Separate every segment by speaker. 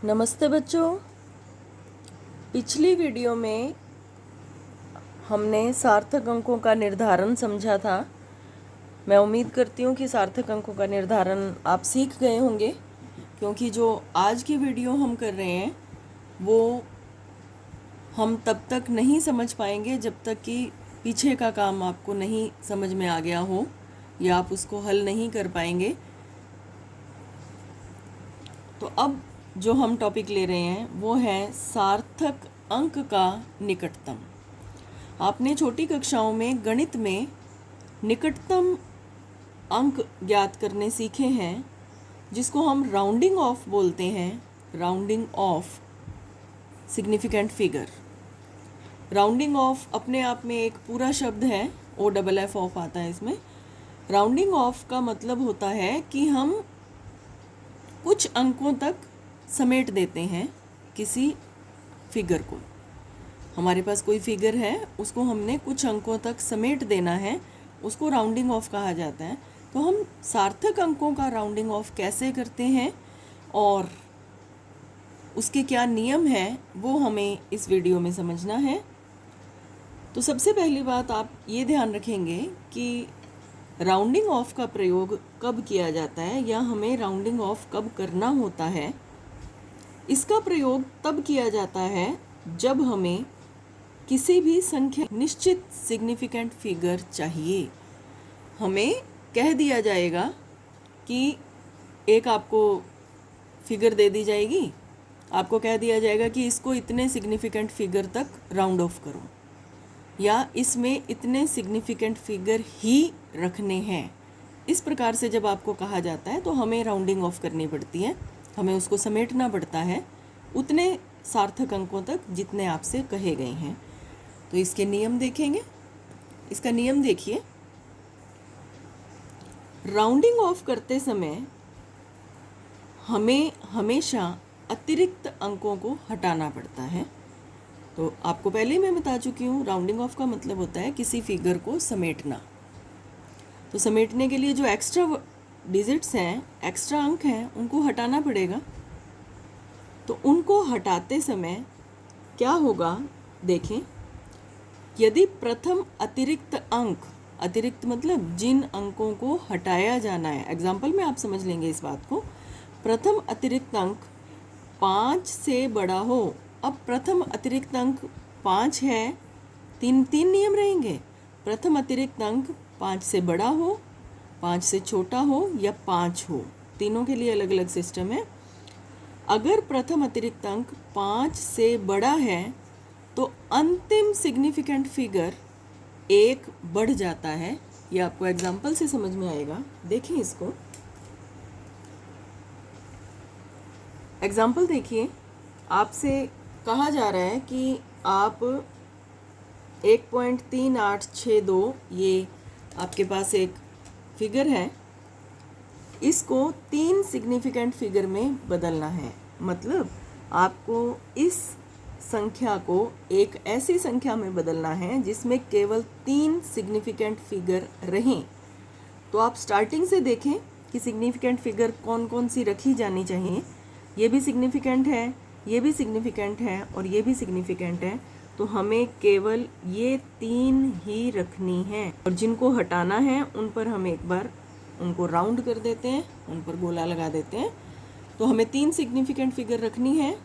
Speaker 1: नमस्ते बच्चों। पिछली वीडियो में हमने सार्थक अंकों का निर्धारण समझा था। मैं उम्मीद करती हूँ कि सार्थक अंकों का निर्धारण आप सीख गए होंगे, क्योंकि जो आज की वीडियो हम कर रहे हैं वो हम तब तक नहीं समझ पाएंगे जब तक कि पीछे का काम आपको नहीं समझ में आ गया हो या आप उसको हल नहीं कर पाएंगे। तो अब जो हम टॉपिक ले रहे हैं वो है सार्थक अंक का निकटतम। आपने छोटी कक्षाओं में गणित में निकटतम अंक ज्ञात करने सीखे हैं, जिसको हम राउंडिंग ऑफ बोलते हैं। Rounding off significant figure. Rounding off अपने आप में एक पूरा शब्द है, OFF ऑफ आता है इसमें। राउंडिंग ऑफ का मतलब होता है कि हम कुछ अंकों तक समेट देते हैं किसी फिगर को। हमारे पास कोई फिगर है, उसको हमने कुछ अंकों तक समेट देना है, उसको राउंडिंग ऑफ कहा जाता है। तो हम सार्थक अंकों का राउंडिंग ऑफ कैसे करते हैं और उसके क्या नियम हैं वो हमें इस वीडियो में समझना है। तो सबसे पहली बात आप ये ध्यान रखेंगे कि राउंडिंग ऑफ का प्रयोग कब किया जाता है या हमें राउंडिंग ऑफ कब करना होता है। इसका प्रयोग तब किया जाता है जब हमें किसी भी संख्या निश्चित सिग्निफिकेंट फिगर चाहिए। हमें कह दिया जाएगा कि एक आपको फिगर दे दी जाएगी, आपको कह दिया जाएगा कि इसको इतने सिग्निफिकेंट फिगर तक राउंड ऑफ करो या इसमें इतने सिग्निफिकेंट फिगर ही रखने हैं। इस प्रकार से जब आपको कहा जाता है तो हमें राउंडिंग ऑफ करनी पड़ती है, हमें उसको समेटना पड़ता है उतने सार्थक अंकों तक जितने आपसे कहे गए हैं। तो इसके नियम देखेंगे। इसका नियम देखिए, राउंडिंग ऑफ करते समय हमें हमेशा अतिरिक्त अंकों को हटाना पड़ता है। तो आपको पहले ही मैं बता चुकी हूँ, राउंडिंग ऑफ का मतलब होता है किसी फिगर को समेटना। तो समेटने के लिए जो एक्स्ट्रा डिजिट्स हैं, एक्स्ट्रा अंक हैं, उनको हटाना पड़ेगा। तो उनको हटाते समय क्या होगा देखें। यदि प्रथम अतिरिक्त अंक, अतिरिक्त मतलब जिन अंकों को हटाया जाना है, एग्जाम्पल में आप समझ लेंगे इस बात को। प्रथम अतिरिक्त अंक 5 से बड़ा हो। अब प्रथम अतिरिक्त अंक 5 है, तीन नियम रहेंगे। प्रथम अतिरिक्त अंक 5 से बड़ा हो, 5 से छोटा हो या 5 हो, तीनों के लिए अलग अलग सिस्टम है। अगर प्रथम अतिरिक्त अंक 5 से बड़ा है तो अंतिम सिग्निफिकेंट फिगर 1 बढ़ जाता है। ये आपको एग्जाम्पल से समझ में आएगा, देखें इसको। एग्जाम्पल देखिए, आपसे कहा जा रहा है कि आप 1.3862 ये आपके पास एक फिगर है, इसको 3 सिग्निफिकेंट फिगर में बदलना है। मतलब आपको इस संख्या को एक ऐसी संख्या में बदलना है जिसमें केवल 3 सिग्निफिकेंट फिगर रहें। तो आप स्टार्टिंग से देखें कि सिग्निफिकेंट फिगर कौन कौन सी रखी जानी चाहिए। ये भी सिग्निफिकेंट है, ये भी सिग्निफिकेंट है और ये भी सिग्निफिकेंट है। तो हमें केवल ये 3 ही रखनी है और जिनको हटाना है उन पर हम एक बार उनको राउंड कर देते हैं, उन पर गोला लगा देते हैं। तो हमें 3 सिग्निफिकेंट फिगर रखनी है,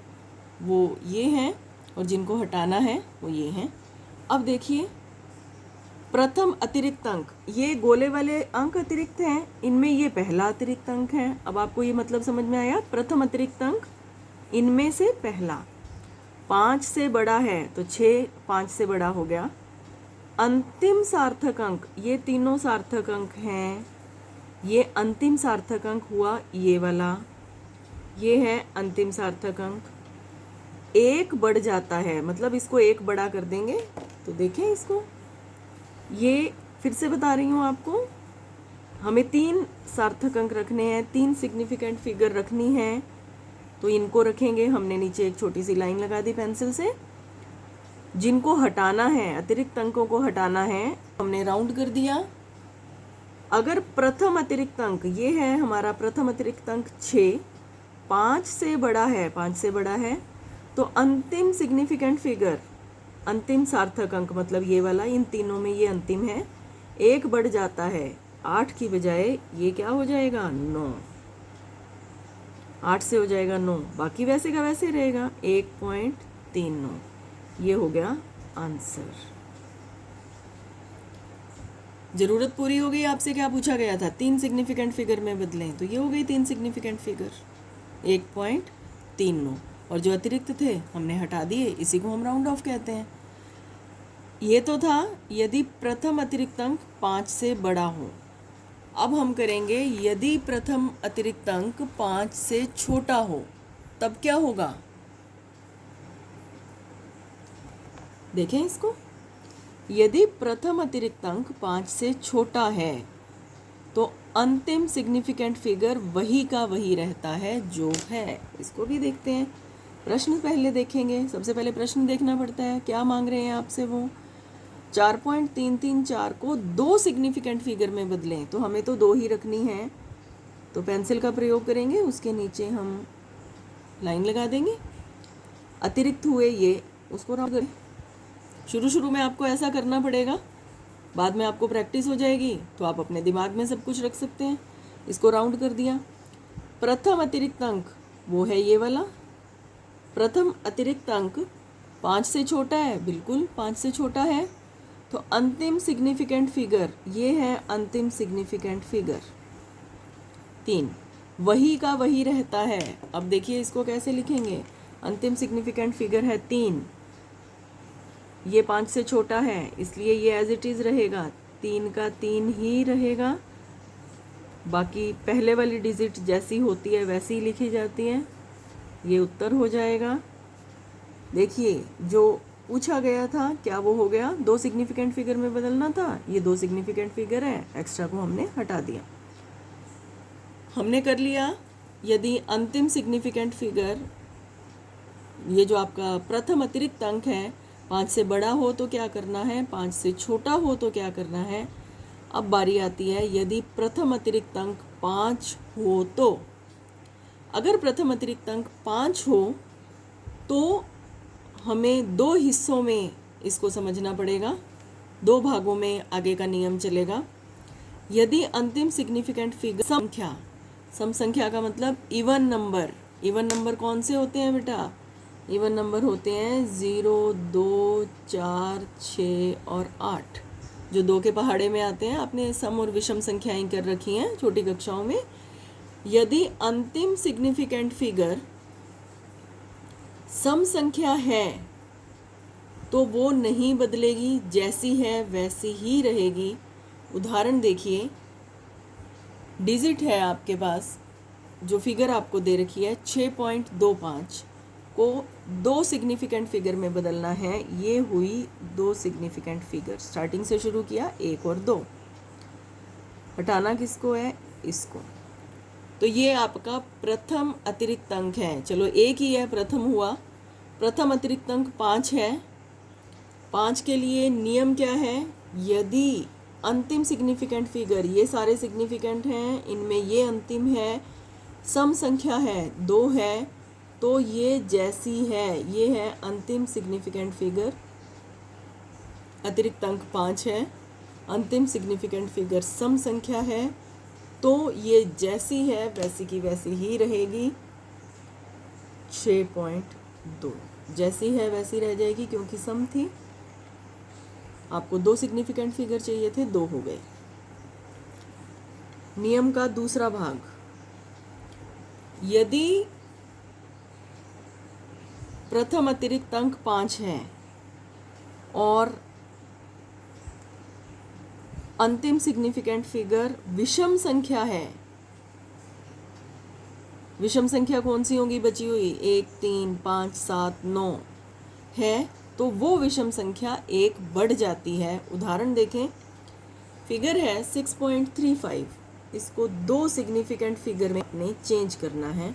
Speaker 1: वो ये हैं, और जिनको हटाना है वो ये हैं। अब देखिए, प्रथम अतिरिक्त अंक, ये गोले वाले अंक अतिरिक्त हैं, इनमें ये पहला अतिरिक्त अंक है। अब आपको ये मतलब समझ में आया, प्रथम अतिरिक्त अंक इनमें से पहला। 5 से बड़ा है तो 6 5 से बड़ा हो गया। अंतिम सार्थक अंक, ये तीनों सार्थक अंक हैं। ये अंतिम सार्थक अंक हुआ ये वाला, ये है अंतिम सार्थक अंक। 1 बढ़ जाता है, मतलब इसको 1 बड़ा कर देंगे। तो देखें इसको, ये फिर से बता रही हूँ आपको, हमें 3 सार्थक अंक रखने हैं, 3 सिग्निफिकेंट फिगर रखनी है। तो इनको रखेंगे, हमने नीचे एक छोटी सी लाइन लगा दी पेंसिल से। जिनको हटाना है, अतिरिक्त अंकों को हटाना है, हमने राउंड कर दिया। अगर प्रथम अतिरिक्त अंक, ये है हमारा प्रथम अतिरिक्त अंक 6, 5 से बड़ा है, 5 से बड़ा है, तो अंतिम सिग्निफिकेंट फिगर, अंतिम सार्थक अंक मतलब ये वाला, इन तीनों में ये अंतिम है, 1 बढ़ जाता है, 8 की बजाय ये क्या हो जाएगा 9, 8 से हो जाएगा 9, बाकी वैसे का वैसे रहेगा 1.39। ये हो गया आंसर। जरूरत पूरी हो गई। आपसे क्या पूछा गया था, 3 सिग्निफिकेंट फिगर में बदलें, तो ये हो गई 3 सिग्निफिकेंट फिगर 1.39, और जो अतिरिक्त थे हमने हटा दिए, इसी को हम राउंड ऑफ कहते हैं। ये तो था यदि प्रथम अतिरिक्त अंक 5 से बड़ा हो। अब हम करेंगे यदि प्रथम अतिरिक्त अंक 5 से छोटा हो, तब क्या होगा। देखें इसको, यदि प्रथम अतिरिक्त अंक 5 से छोटा है तो अंतिम सिग्निफिकेंट फिगर वही का वही रहता है जो है। इसको भी देखते हैं, प्रश्न पहले देखेंगे। सबसे पहले प्रश्न देखना पड़ता है, क्या मांग रहे हैं आपसे वो, 4.334 को 2 सिग्निफिकेंट फिगर में बदलें, तो हमें तो 2 ही रखनी है, तो पेंसिल का प्रयोग करेंगे, उसके नीचे हम लाइन लगा देंगे। अतिरिक्त हुए ये, उसको राउंड करें। शुरू में आपको ऐसा करना पड़ेगा, बाद में आपको प्रैक्टिस हो जाएगी तो आप अपने दिमाग में सब कुछ रख सकते हैं। इसको राउंड कर दिया। प्रथम अतिरिक्त अंक वो है ये वाला, प्रथम अतिरिक्त अंक 5 से छोटा है, बिल्कुल 5 से छोटा है, तो अंतिम सिग्निफिकेंट फिगर ये है, अंतिम सिग्निफिकेंट फिगर 3 वही का वही रहता है। अब देखिए इसको कैसे लिखेंगे, अंतिम सिग्निफिकेंट फिगर है 3, ये 5 से छोटा है, इसलिए ये एज इट इज़ रहेगा, 3 का 3 ही रहेगा, बाकी पहले वाली डिजिट जैसी होती है वैसी ही लिखी जाती है। ये उत्तर हो जाएगा। देखिए जो पूछा गया था क्या वो हो गया, 2 सिग्निफिकेंट फिगर में बदलना था, ये 2 सिग्निफिकेंट फिगर है, एक्स्ट्रा को हमने हटा दिया। हमने कर लिया। यदि अंतिम सिग्निफिकेंट फिगर, ये जो आपका प्रथम अतिरिक्त अंक है, 5 से बड़ा हो तो क्या करना है, 5 से छोटा हो तो क्या करना है। अब बारी आती है यदि प्रथम अतिरिक्त अंक 5 हो तो, अगर प्रथम अतिरिक्त अंक 5 हो तो हमें 2 हिस्सों में इसको समझना पड़ेगा, 2 भागों में आगे का नियम चलेगा। यदि अंतिम सिग्निफिकेंट फिगर संख्या, सम संख्या का मतलब इवन नंबर, इवन नंबर कौन से होते हैं बेटा, इवन नंबर होते हैं 0, 2, 4, 6 और 8, जो 2 के पहाड़े में आते हैं। आपने सम और विषम संख्याएं कर रखी हैं छोटी कक्षाओं में। यदि अंतिम सिग्निफिकेंट फिगर सम संख्या है तो वो नहीं बदलेगी, जैसी है वैसी ही रहेगी। उदाहरण देखिए, डिजिट है आपके पास, जो फिगर आपको दे रखी है 6.25 को 2 सिग्निफिकेंट फिगर में बदलना है, ये हुई 2 सिग्निफिकेंट फिगर। स्टार्टिंग से शुरू किया 1 और 2, हटाना किसको है, इसको। तो ये आपका प्रथम अतिरिक्त अंक है, चलो एक ही है, प्रथम हुआ। प्रथम अतिरिक्त अंक 5 है, 5 के लिए नियम क्या है, यदि अंतिम सिग्निफिकेंट फिगर, ये सारे सिग्निफिकेंट हैं, इनमें ये अंतिम है, सम संख्या है 2 है, तो ये जैसी है, ये है अंतिम सिग्निफिकेंट फिगर, अतिरिक्त अंक 5 है, अंतिम सिग्निफिकेंट फिगर सम संख्या है, तो ये जैसी है वैसी की वैसी ही रहेगी, 6.2 जैसी है वैसी रह जाएगी, क्योंकि सम थी। आपको 2 सिग्निफिकेंट फिगर चाहिए थे, 2 हो गए। नियम का दूसरा भाग, यदि प्रथम अतिरिक्त अंक 5 है और अंतिम सिग्निफिकेंट फिगर विषम संख्या है, विषम संख्या कौन सी होगी बची हुई, 1, 3, 5, 7, 9 है, तो वो विषम संख्या 1 बढ़ जाती है। उदाहरण देखें, फिगर है 6.35, इसको 2 सिग्निफिकेंट फिगर में अपने चेंज करना है।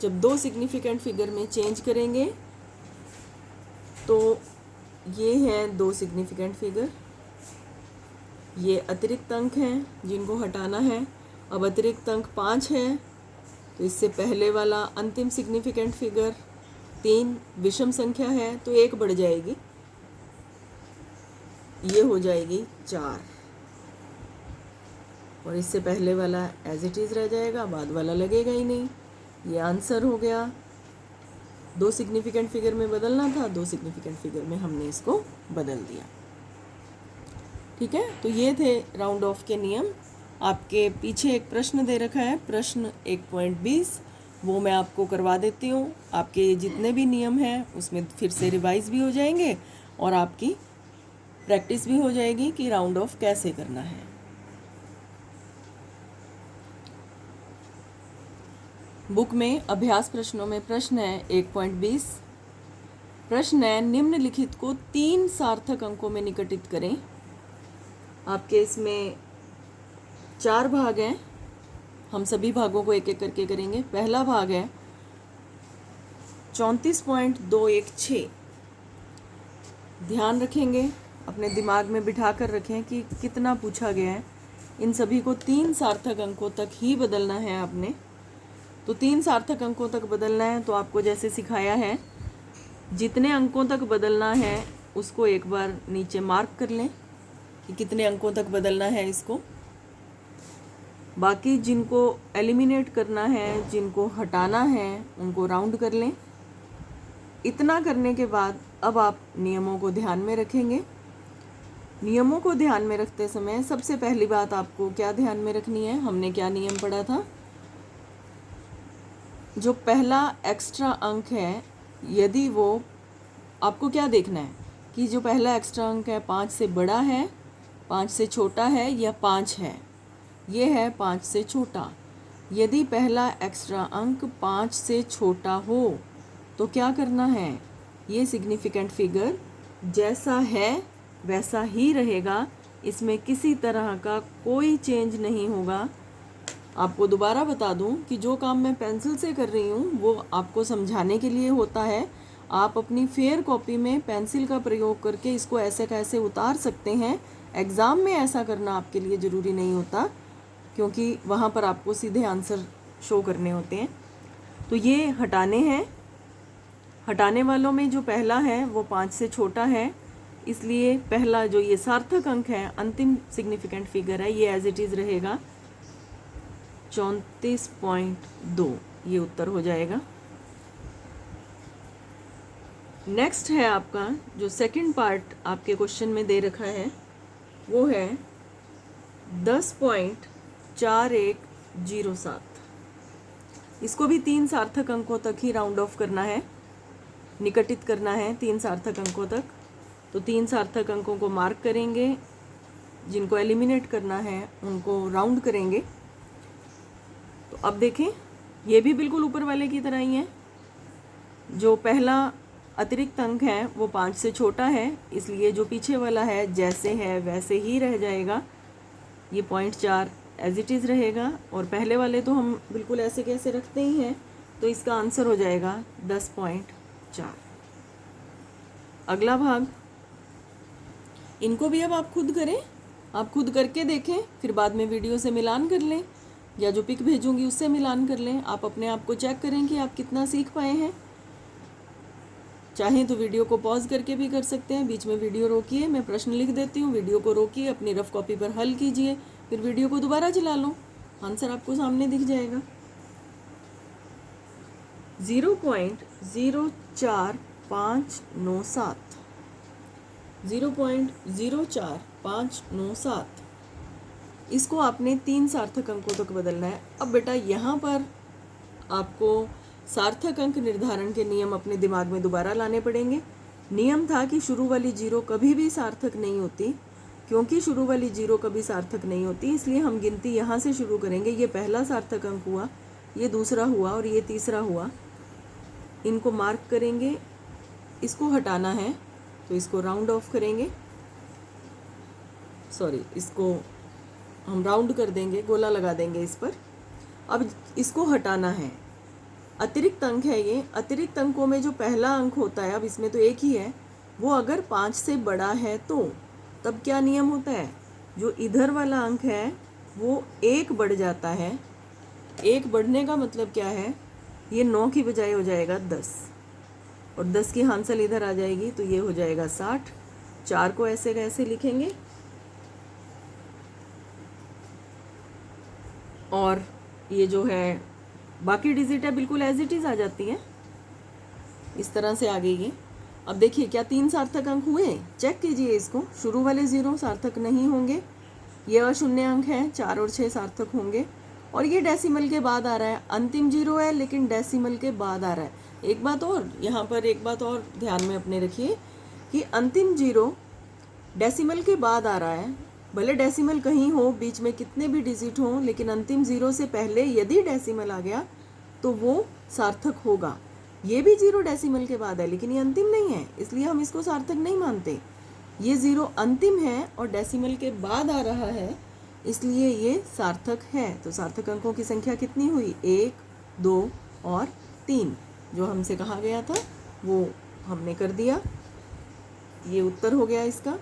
Speaker 1: जब 2 सिग्निफिकेंट फिगर में चेंज करेंगे तो ये हैं 2 सिग्निफिकेंट फिगर, ये अतिरिक्त अंक हैं जिनको हटाना है। अब अतिरिक्त अंक 5 है, तो इससे पहले वाला अंतिम सिग्निफिकेंट फिगर 3 विषम संख्या है तो 1 बढ़ जाएगी, ये हो जाएगी 4, और इससे पहले वाला एज इट इज़ रह जाएगा, बाद वाला लगेगा ही नहीं। ये आंसर हो गया। 2 सिग्निफिकेंट फिगर में बदलना था, 2 सिग्निफिकेंट फिगर में हमने इसको बदल दिया। ठीक है, तो ये थे राउंड ऑफ के नियम। आपके पीछे एक प्रश्न दे रखा है, प्रश्न 1.20, वो मैं आपको करवा देती हूँ। आपके जितने भी नियम हैं उसमें फिर से रिवाइज भी हो जाएंगे और आपकी प्रैक्टिस भी हो जाएगी कि राउंड ऑफ कैसे करना है। बुक में अभ्यास प्रश्नों में प्रश्न है 1.20। प्रश्न है, निम्नलिखित को 3 सार्थक अंकों में निकटित करें। आपके इसमें 4 भाग हैं, हम सभी भागों को एक एक करके करेंगे। पहला भाग है 34.216। ध्यान रखेंगे, अपने दिमाग में बिठा कर रखें कि कितना पूछा गया है। इन सभी को 3 सार्थक अंकों तक ही बदलना है आपने। तो 3 सार्थक अंकों तक बदलना है तो आपको जैसे सिखाया है, जितने अंकों तक बदलना है उसको एक बार नीचे मार्क कर लें कि कितने अंकों तक बदलना है इसको। बाकी जिनको एलिमिनेट करना है, जिनको हटाना है, उनको राउंड कर लें। इतना करने के बाद अब आप नियमों को ध्यान में रखेंगे। नियमों को ध्यान में रखते समय सबसे पहली बात आपको क्या ध्यान में रखनी है, हमने क्या नियम पढ़ा था, जो पहला एक्स्ट्रा अंक है, यदि वो आपको क्या देखना है कि जो पहला एक्स्ट्रा अंक है 5 से बड़ा है, 5 से छोटा है या 5 है। ये है 5 से छोटा। यदि पहला एक्स्ट्रा अंक 5 से छोटा हो तो क्या करना है, ये सिग्निफिकेंट फिगर जैसा है वैसा ही रहेगा, इसमें किसी तरह का कोई चेंज नहीं होगा। आपको दोबारा बता दूं कि जो काम मैं पेंसिल से कर रही हूँ वो आपको समझाने के लिए होता है। आप अपनी फेयर कॉपी में पेंसिल का प्रयोग करके इसको ऐसे कैसे उतार सकते हैं। एग्ज़ाम में ऐसा करना आपके लिए ज़रूरी नहीं होता, क्योंकि वहाँ पर आपको सीधे आंसर शो करने होते हैं। तो ये हटाने हैं। हटाने वालों में जो पहला है वो 5 से छोटा है, इसलिए पहला जो ये सार्थक अंक है, अंतिम सिग्निफिकेंट फिगर है, ये एज इट इज़ रहेगा 34.2, ये उत्तर हो जाएगा। नेक्स्ट है आपका जो सेकंड पार्ट आपके क्वेश्चन में दे रखा है, वो है 10.4107। इसको भी 3 सार्थक अंकों तक ही राउंड ऑफ करना है, निकटित करना है 3 सार्थक अंकों तक। तो 3 सार्थक अंकों को मार्क करेंगे, जिनको एलिमिनेट करना है उनको राउंड करेंगे। तो अब देखें, ये भी बिल्कुल ऊपर वाले की तरह ही है। जो पहला अतिरिक्त अंक है वो 5 से छोटा है, इसलिए जो पीछे वाला है जैसे है वैसे ही रह जाएगा। ये 0.4 एज इट इज़ रहेगा, और पहले वाले तो हम बिल्कुल ऐसे कैसे रखते ही हैं, तो इसका आंसर हो जाएगा 10.4। अगला भाग, इनको भी अब आप खुद करें, आप खुद करके देखें, फिर बाद में वीडियो से मिलान कर लें या जो पिक भेजूंगी उससे मिलान कर लें। आप अपने आप को चेक करें कि आप कितना सीख पाए हैं। चाहें तो वीडियो को पॉज करके भी कर सकते हैं, बीच में वीडियो रोकिए, मैं प्रश्न लिख देती हूँ, वीडियो को रोकिए, अपनी रफ कॉपी पर हल कीजिए, फिर वीडियो को दोबारा चला लो, आंसर आपको सामने दिख जाएगा। 0.04597, 0.04597, इसको आपने 3 सार्थक अंकों तक बदलना है। अब बेटा यहाँ पर आपको सार्थक अंक निर्धारण के नियम अपने दिमाग में दोबारा लाने पड़ेंगे। नियम था कि शुरू वाली 0 कभी भी सार्थक नहीं होती। क्योंकि शुरू वाली 0 कभी सार्थक नहीं होती, इसलिए हम गिनती यहाँ से शुरू करेंगे। ये पहला सार्थक अंक हुआ, ये दूसरा हुआ और ये तीसरा हुआ। इनको मार्क करेंगे, इसको हटाना है तो इसको राउंड ऑफ करेंगे, सॉरी इसको हम राउंड कर देंगे, गोला लगा देंगे इस पर। अब इसको हटाना है, अतिरिक्त अंक है ये। अतिरिक्त अंकों में जो पहला अंक होता है, अब इसमें तो एक ही है, वो अगर 5 से बड़ा है तो तब क्या नियम होता है, जो इधर वाला अंक है वो 1 बढ़ जाता है 1 बढ़ने का मतलब क्या है, ये 9 की बजाय हो जाएगा 10, और 10 की हांसल इधर आ जाएगी तो ये हो जाएगा 60। 4 को ऐसे कैसे लिखेंगे, और ये जो है बाकी डिजिट है बिल्कुल एज इट इज़ आ जाती है, इस तरह से आ गई ये। अब देखिए क्या 3 सार्थक अंक हुए, चेक कीजिए इसको। शुरू वाले 0 सार्थक नहीं होंगे, ये अशून्य अंक है, 4 और 6 सार्थक होंगे, और ये डेसिमल के बाद आ रहा है। अंतिम 0 है लेकिन डेसिमल के बाद आ रहा है। एक बात और, यहाँ पर एक बात और ध्यान में अपने रखिए कि अंतिम 0 डेसिमल के बाद आ रहा है। भले डेसिमल कहीं हो, बीच में कितने भी डिजिट हों, लेकिन अंतिम 0 से पहले यदि डेसिमल आ गया तो वो सार्थक होगा। ये भी 0 डेसिमल के बाद है लेकिन ये अंतिम नहीं है, इसलिए हम इसको सार्थक नहीं मानते। ये 0 अंतिम है और डेसिमल के बाद आ रहा है, इसलिए ये सार्थक है। तो सार्थक अंकों की संख्या कितनी हुई, 1, 2 और 3। जो हमसे कहा गया था वो हमने कर दिया। ये उत्तर हो गया इसका।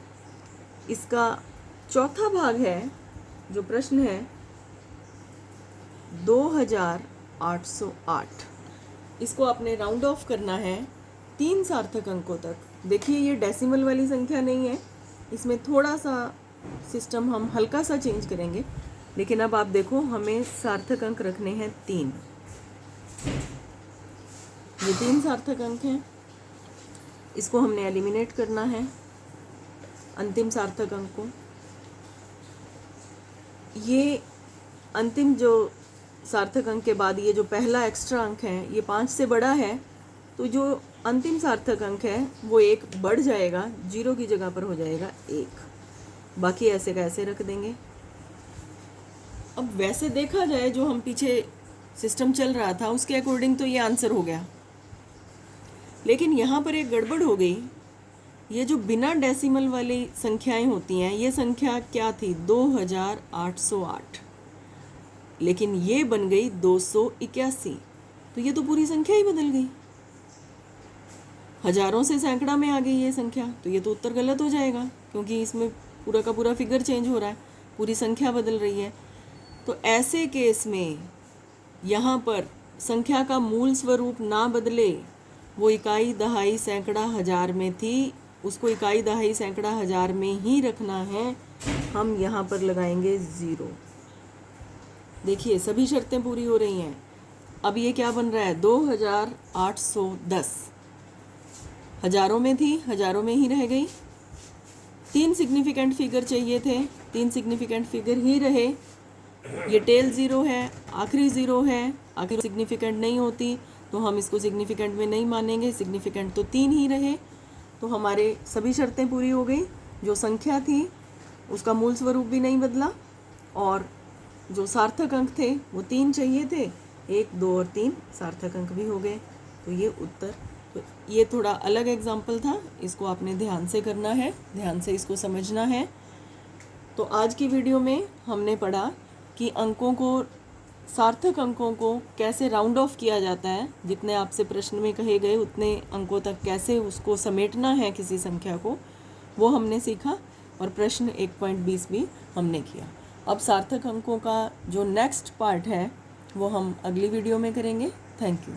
Speaker 1: इसका चौथा भाग है, जो प्रश्न है 2808। इसको आपने राउंड ऑफ करना है 3 सार्थक अंकों तक। देखिए ये डेसिमल वाली संख्या नहीं है, इसमें थोड़ा सा सिस्टम हम हल्का सा चेंज करेंगे, लेकिन अब आप देखो हमें सार्थक अंक रखने हैं 3। ये 3 सार्थक अंक हैं, इसको हमने एलिमिनेट करना है अंतिम सार्थक अंक को। ये अंतिम जो सार्थक अंक के बाद ये जो पहला एक्स्ट्रा अंक है ये 5 से बड़ा है, तो जो अंतिम सार्थक अंक है वो 1 बढ़ जाएगा, 0 की जगह पर हो जाएगा 1। बाकी ऐसे का ऐसे रख देंगे। अब वैसे देखा जाए जो हम पीछे सिस्टम चल रहा था उसके अकॉर्डिंग तो ये आंसर हो गया, लेकिन यहाँ पर एक गड़बड़ हो गई। ये जो बिना डेसिमल वाली संख्याएं होती हैं, ये संख्या क्या थी, 2808, लेकिन ये बन गई 281। तो ये तो पूरी संख्या ही बदल गई, हजारों से सैकड़ा में आ गई ये संख्या। तो ये तो उत्तर गलत हो जाएगा, क्योंकि इसमें पूरा का पूरा फिगर चेंज हो रहा है, पूरी संख्या बदल रही है। तो ऐसे केस में यहाँ पर संख्या का मूल स्वरूप ना बदले, वो इकाई दहाई सैकड़ा हजार में थी, उसको इकाई दहाई सैकड़ा हजार में ही रखना है। हम यहाँ पर लगाएंगे 0। देखिए सभी शर्तें पूरी हो रही हैं। अब ये क्या बन रहा है, 2810। हजारों में थी, हजारों में ही रह गई। 3 सिग्निफिकेंट फिगर चाहिए थे, 3 सिग्निफिकेंट फिगर ही रहे। ये टेल 0 है, आखिरी 0 है, आखिरी सिग्निफिकेंट नहीं होती तो हम इसको सिग्निफिकेंट में नहीं मानेंगे, सिग्निफिकेंट तो 3 ही रहे। तो हमारे सभी शर्तें पूरी हो गई। जो संख्या थी उसका मूल स्वरूप भी नहीं बदला, और जो सार्थक अंक थे वो 3 चाहिए थे, 1, 2 और 3 सार्थक अंक भी हो गए। तो ये उत्तर। तो ये थोड़ा अलग एग्जाम्पल था, इसको आपने ध्यान से करना है, ध्यान से इसको समझना है। तो आज की वीडियो में हमने पढ़ा कि अंकों को, सार्थक अंकों को कैसे राउंड ऑफ किया जाता है, जितने आपसे प्रश्न में कहे गए उतने अंकों तक कैसे उसको समेटना है किसी संख्या को, वो हमने सीखा, और प्रश्न 1.20 भी हमने किया। अब सार्थक अंकों का जो नेक्स्ट पार्ट है वो हम अगली वीडियो में करेंगे। Thank you.